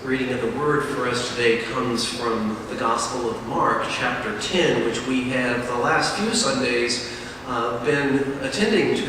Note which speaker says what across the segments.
Speaker 1: reading of the Word for us today comes from the Gospel of Mark, chapter 10, which we have the last few Sundays been attending to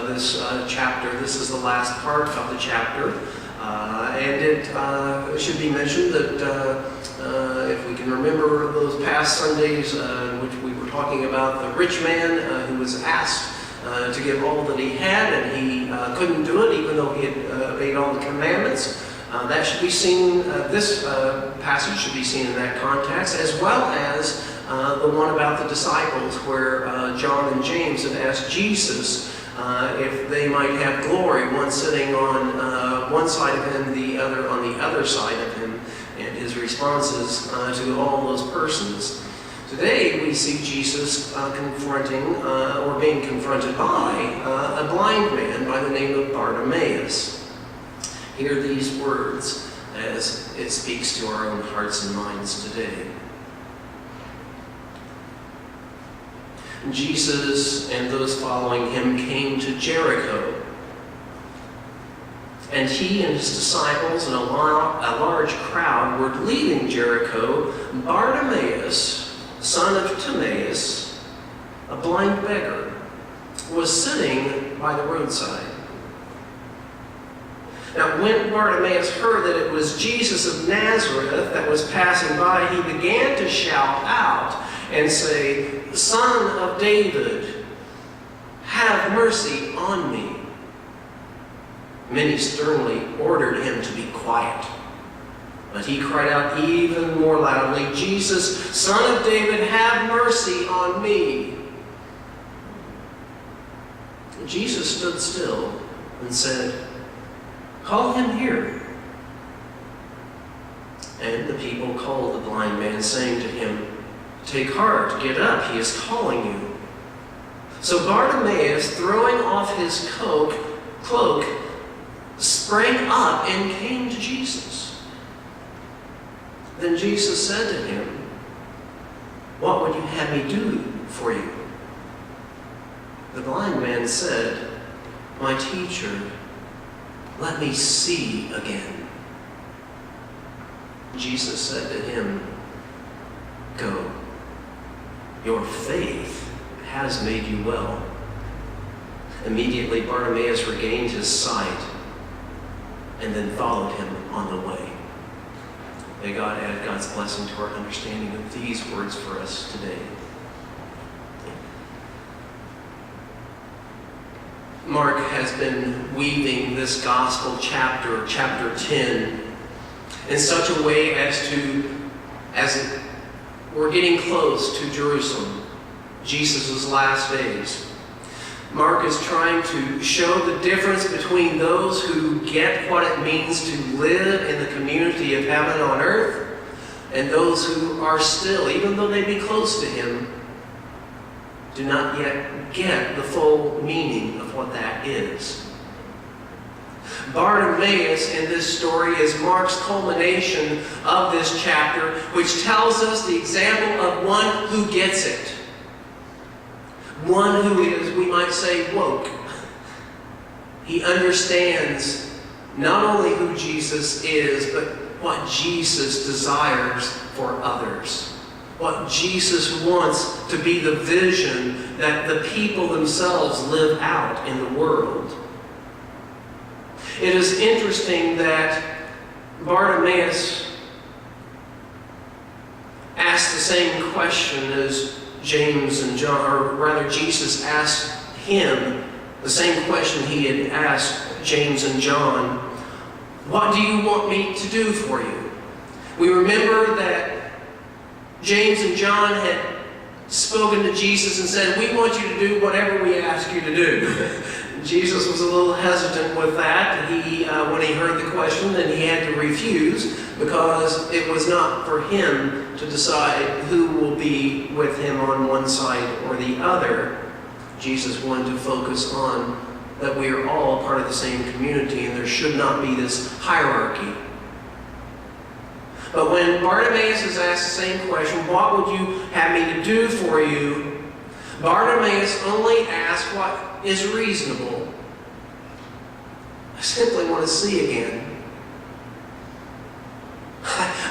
Speaker 1: this chapter. This is the last part of the chapter, and it should be mentioned that if we can remember those past Sundays in which we were talking about the rich man who was asked to give all that he had, and he couldn't do it even though he had obeyed all the commandments. That should be seen, this passage should be seen in that context, as well as the one about the disciples where John and James had asked Jesus if they might have glory, one sitting on one side of him, the other on the other side of him, and his responses to all those persons. Today we see Jesus confronting or being confronted by a blind man by the name of Bartimaeus. Hear these words as it speaks to our own hearts and minds today. Jesus and those following him came to Jericho, and he and his disciples and a large crowd were leaving Jericho. Bartimaeus, son of Timaeus, a blind beggar, was sitting by the roadside. Now, when Bartimaeus heard that it was Jesus of Nazareth that was passing by, he began to shout out and say, "Son of David, have mercy on me." Many sternly ordered him to be quiet, but he cried out even more loudly, "Jesus, Son of David, have mercy on me." Jesus stood still and said, "Call him here." And the people called the blind man, saying to him, "Take heart, get up, he is calling you." So Bartimaeus, throwing off his cloak, sprang up and came to Jesus. Then Jesus said to him, "What would you have me do for you?" The blind man said, "My teacher, let me see again." Jesus said to him, "Go, your faith has made you well." Immediately Bartimaeus regained his sight and then followed him on the way. May God add God's blessing to our understanding of these words for us today. Mark has been weaving this gospel chapter 10, in such a way as we're getting close to Jerusalem, Jesus' last days. Mark is trying to show the difference between those who get what it means to live in the community of heaven on earth and those who are still, even though they be close to him, do not yet get the full meaning of what that is. Bartimaeus in this story is Mark's culmination of this chapter, which tells us the example of one who gets it. One who is, we might say, woke. He understands not only who Jesus is, but what Jesus desires for others. What Jesus wants to be the vision that the people themselves live out in the world. It is interesting that Bartimaeus asked the same question as James and John, or rather Jesus asked him the same question he had asked James and John. "What do you want me to do for you?" We remember that James and John had spoken to Jesus and said, "We want you to do whatever we ask you to do." Jesus was a little hesitant with that. When he heard the question, then he had to refuse, because it was not for him to decide who will be with him on one side or the other. Jesus wanted to focus on that we are all part of the same community and there should not be this hierarchy. But when Bartimaeus is asked the same question, "What would you have me to do for you?" Bartimaeus only asked what is reasonable. "I simply want to see again."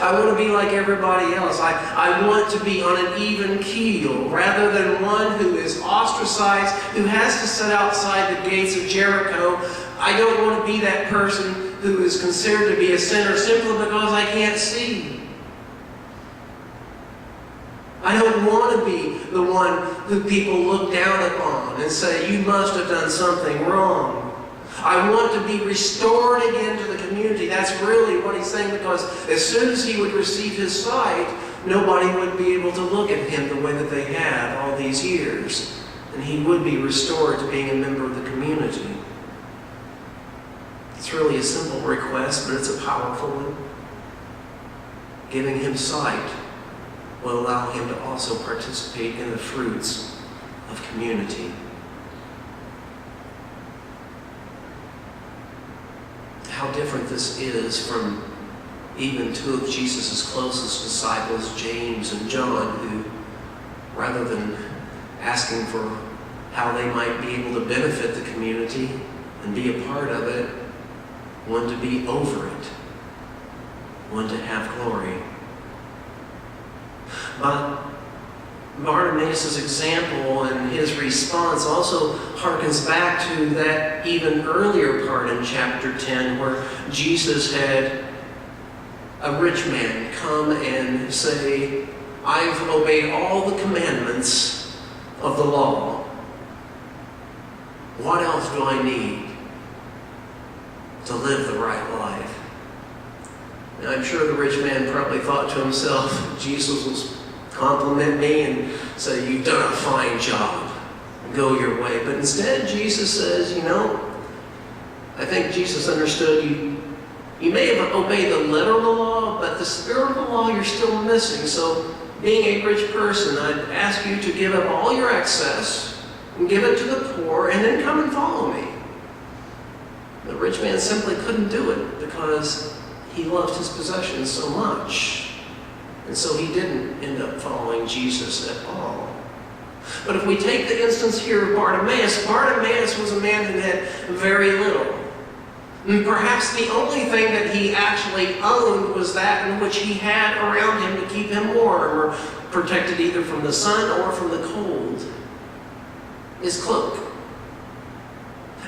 Speaker 1: I want to be like everybody else. I want to be on an even keel rather than one who is ostracized, who has to sit outside the gates of Jericho. I don't want to be that person who is considered to be a sinner simply because I can't see. I don't want to be the one who people look down upon and say, you must have done something wrong. I want to be restored again to the community. That's really what he's saying, because as soon as he would receive his sight, nobody would be able to look at him the way that they had all these years. And he would be restored to being a member of the community. It's really a simple request, but it's a powerful one. Giving him sight will allow him to also participate in the fruits of community. How different this is from even two of Jesus' closest disciples, James and John, who, rather than asking for how they might be able to benefit the community and be a part of it, one to be over it, one to have glory. But Bartimaeus' example and his response also harkens back to that even earlier part in chapter 10 where Jesus had a rich man come and say, I've obeyed all the commandments of the law. What else do I need to live the right life? And I'm sure the rich man probably thought to himself, Jesus will compliment me and say, you've done a fine job. Go your way. But instead, Jesus says, I think Jesus understood you may have obeyed the letter of the law, but the spirit of the law you're still missing. So being a rich person, I'd ask you to give up all your excess and give it to the poor and then come and follow me. The rich man simply couldn't do it because he loved his possessions so much. And so he didn't end up following Jesus at all. But if we take the instance here of Bartimaeus was a man who had very little. And perhaps the only thing that he actually owned was that in which he had around him to keep him warm or protected either from the sun or from the cold. His cloak.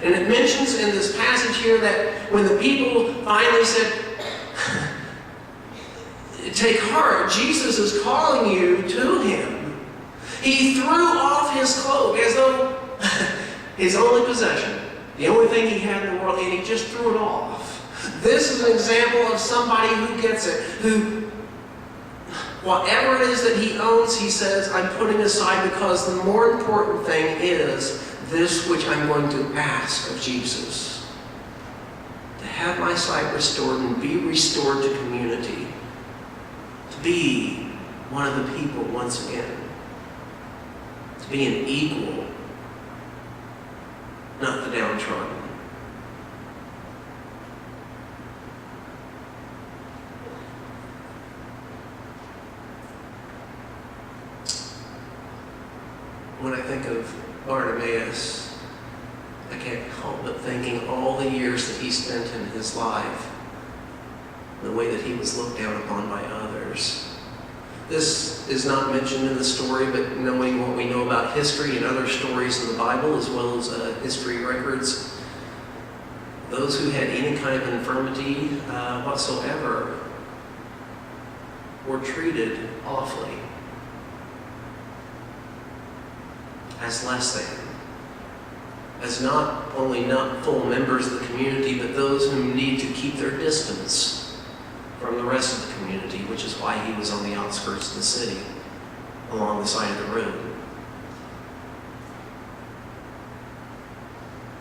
Speaker 1: And it mentions in this passage here that when the people finally said, take heart, Jesus is calling you to him, he threw off his cloak as though his only possession, the only thing he had in the world, and he just threw it off. This is an example of somebody who gets it, who, whatever it is that he owns, he says, I'm putting aside because the more important thing is this which I'm going to ask of Jesus. To have my sight restored and be restored to community. To be one of the people once again. To be an equal, not the downtrodden. When I think of Bartimaeus, I can't help but thinking all the years that he spent in his life, the way that he was looked down upon by others. This is not mentioned in the story, but knowing what we know about history and other stories in the Bible, as well as history records, those who had any kind of infirmity whatsoever were treated awfully, as less than, as not only not full members of the community, but those who need to keep their distance from the rest of the community, which is why he was on the outskirts of the city, along the side of the road.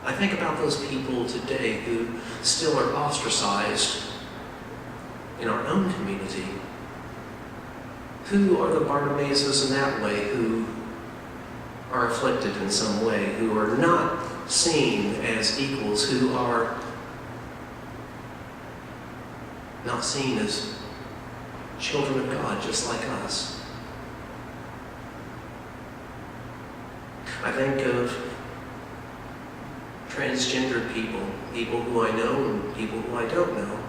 Speaker 1: I think about those people today who still are ostracized in our own community. Who are the Bartimaeuses in that way, who are afflicted in some way, who are not seen as equals, who are not seen as children of God, just like us. I think of transgendered people, people who I know and people who I don't know.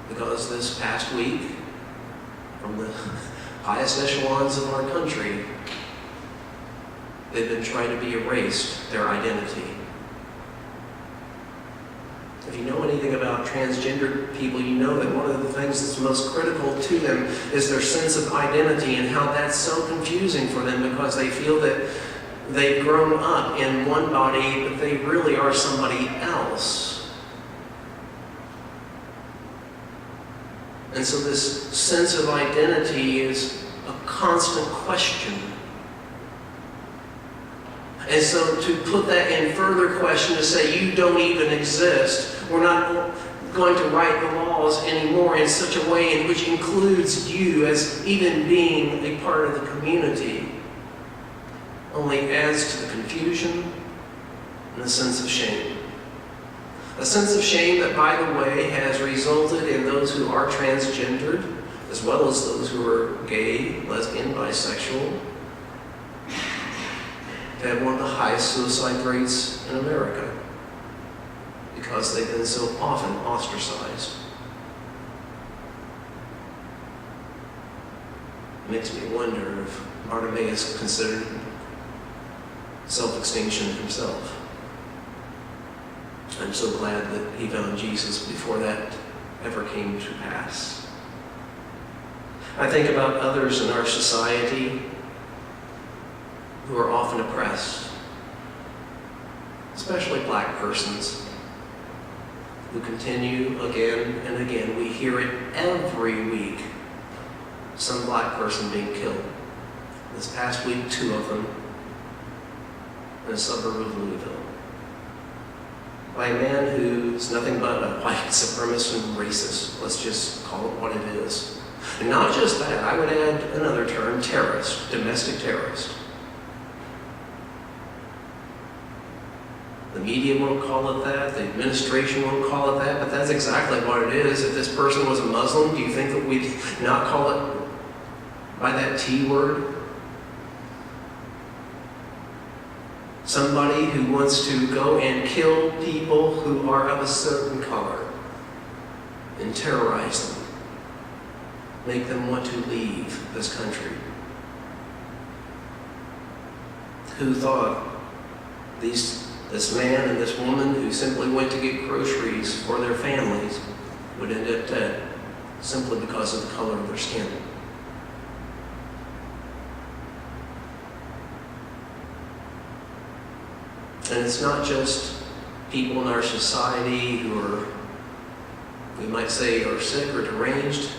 Speaker 1: because this past week, from the highest echelons of our country, they've been trying to be erased, their identity. If you know anything about transgender people, you know that one of the things that's most critical to them is their sense of identity, and how that's so confusing for them because they feel that they've grown up in one body, but they really are somebody else. And so this sense of identity is a constant question. And so to put that in further question, to say you don't even exist, we're not going to write the laws anymore in such a way in which includes you as even being a part of the community, only adds to the confusion and a sense of shame. A sense of shame that, by the way, has resulted in those who are transgendered, as well as those who are gay, lesbian, bisexual, to have one of the highest suicide rates in America because they've been so often ostracized. It makes me wonder if Bartimaeus considered self-extinction himself. I'm so glad that he found Jesus before that ever came to pass. I think about others in our society who are often oppressed, especially black persons, who continue again and again. We hear it every week. Some black person being killed. This past week, 2 of them in a suburb of Louisville, by a man who's nothing but a white supremacist and racist. Let's just call it what it is. And not just that, I would add another term, terrorist, domestic terrorist. The media won't call it that, the administration won't call it that, but that's exactly what it is. If this person was a Muslim, do you think that we'd not call it by that T word? Somebody who wants to go and kill people who are of a certain color and terrorize them, make them want to leave this country. Who thought this man and this woman who simply went to get groceries for their families would end up dead simply because of the color of their skin? And it's not just people in our society who are, we might say, are sick or deranged.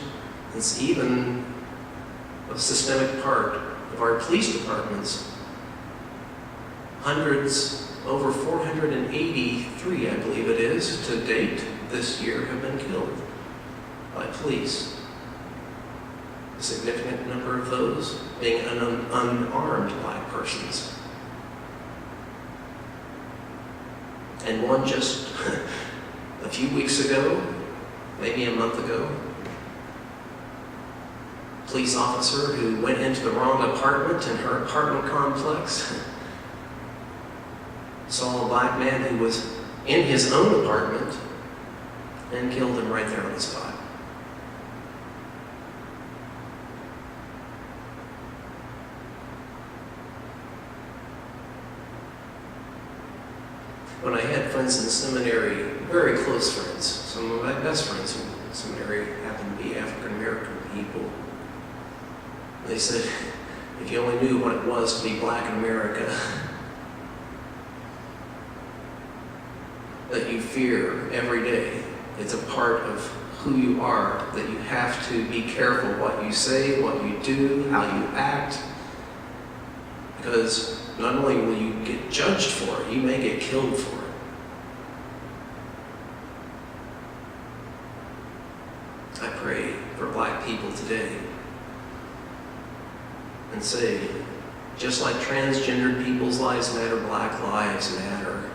Speaker 1: It's even a systemic part of our police departments. Hundreds, over 483, I believe it is, to date this year have been killed by police. A significant number of those being unarmed black persons. And one just a few weeks ago, maybe a month ago, police officer who went into the wrong apartment in her apartment complex, saw a black man who was in his own apartment and killed him right there on the spot. When I had friends in the seminary, very close friends, some of my best friends in the seminary happened to be African American people. They said, if you only knew what it was to be black in America, that you fear every day. It's a part of who you are, that you have to be careful what you say, what you do, how you act, because not only will you get judged for it, you may get killed for it. I pray for black people today and say, just like transgendered people's lives matter, black lives matter.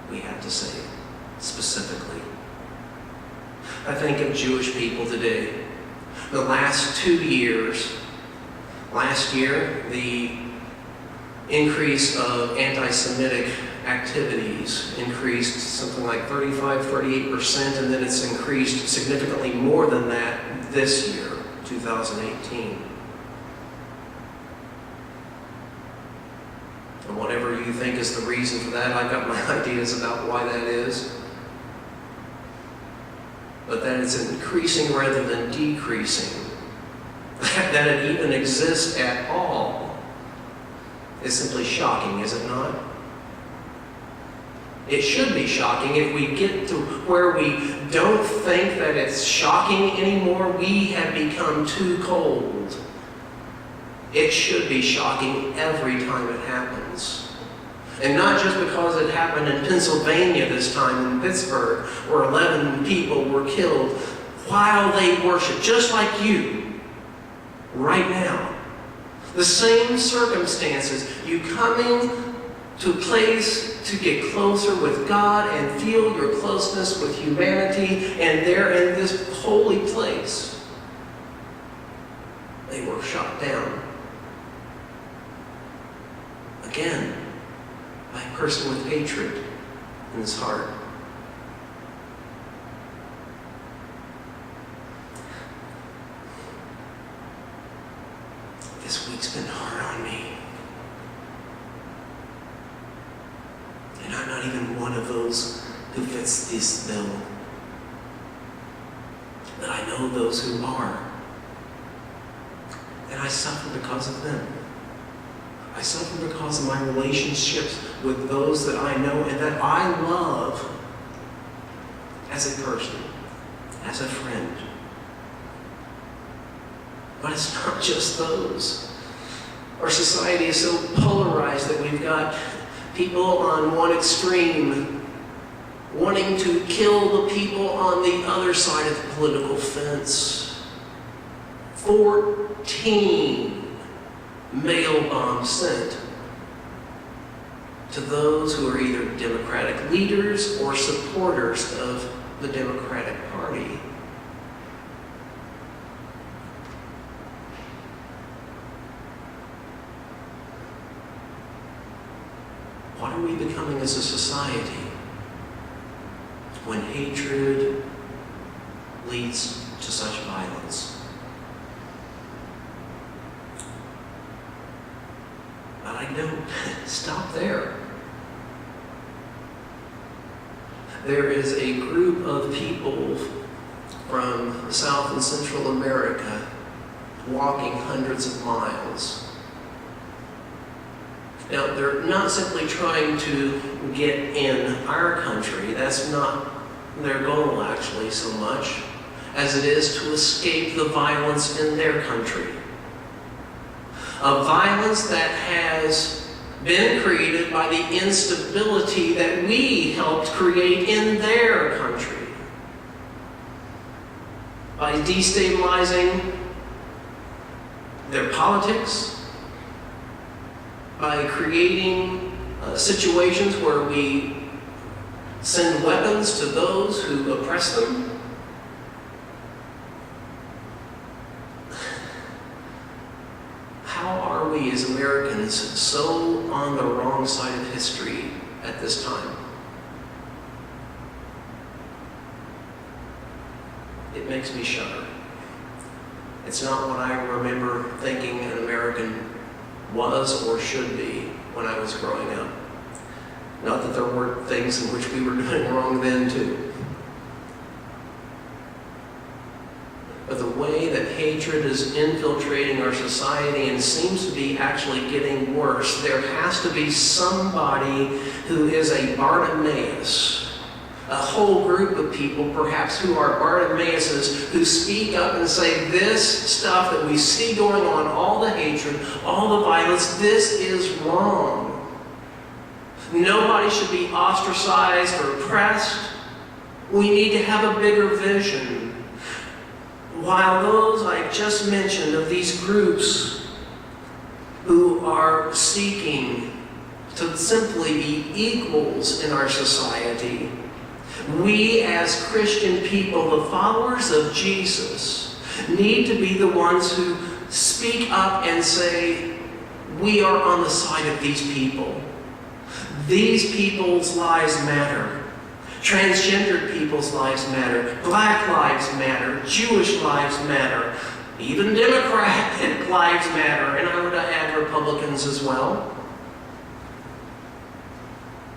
Speaker 1: We have to say it specifically. I think of Jewish people today. The last 2 years, last year, the increase of anti-Semitic activities increased something like 35-38%, and then it's increased significantly more than that this year, 2018. And whatever you think is the reason for that, I've got my ideas about why that is. But that it's increasing rather than decreasing, that it even exists at all, is simply shocking, is it not? It should be shocking. If we get to where we don't think that it's shocking anymore, we have become too cold. It should be shocking every time it happens. And not just because it happened in Pennsylvania this time, in Pittsburgh, where 11 people were killed while they worshiped, just like you, right now. The same circumstances, you coming to a place to get closer with God and feel your closeness with humanity, and there in this holy place, they were shot down. Again, by a person with hatred in his heart. This week's been hard on me. And I'm not even one of those who fits this bill. But I know those who are. And I suffer because of them. I suffer because of my relationships with those that I know and that I love as a person, as a friend. But it's not just those. Our society is so polarized that we've got people on one extreme wanting to kill the people on the other side of the political fence. 14 mail bombs sent to those who are either Democratic leaders or supporters of the Democratic Party. What are we becoming as a society when hatred leads to such violence? But I don't stop there. There is a group of people from South and Central America walking hundreds of miles. Now, they're not simply trying to get in our country. That's not their goal, actually, so much as it is to escape the violence in their country. A violence that has been created by the instability that we helped create in their country. By destabilizing their politics, by creating situations where we send weapons to those who oppress them. How are we as Americans so on the wrong side of history at this time? It makes me shudder. It's not what I remember thinking an American was or should be when I was growing up. Not that there weren't things in which we were doing wrong then too. But the way that hatred is infiltrating our society and seems to be actually getting worse, there has to be somebody who is a Bartimaeus. A whole group of people, perhaps, who are Bartimaeuses, who speak up and say, this stuff that we see going on, all the hatred, all the violence, this is wrong. Nobody should be ostracized or oppressed. We need to have a bigger vision. While those I just mentioned of these groups who are seeking to simply be equals in our society, we as Christian people, the followers of Jesus, need to be the ones who speak up and say, we are on the side of these people. These people's lives matter. Transgendered people's lives matter. Black lives matter. Jewish lives matter. Even Democratic lives matter. And I would add Republicans as well.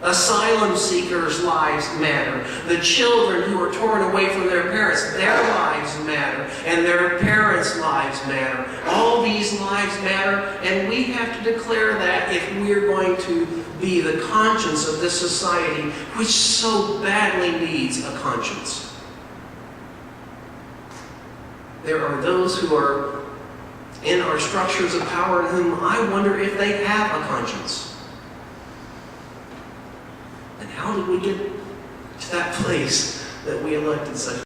Speaker 1: Asylum seekers' lives matter. The children who are torn away from their parents, their lives matter. And their parents' lives matter. All these lives matter, and we have to declare that if we're going to be the conscience of this society, which so badly needs a conscience. There are those who are in our structures of power in whom I wonder if they have a conscience. And how did we get to that place that we elected such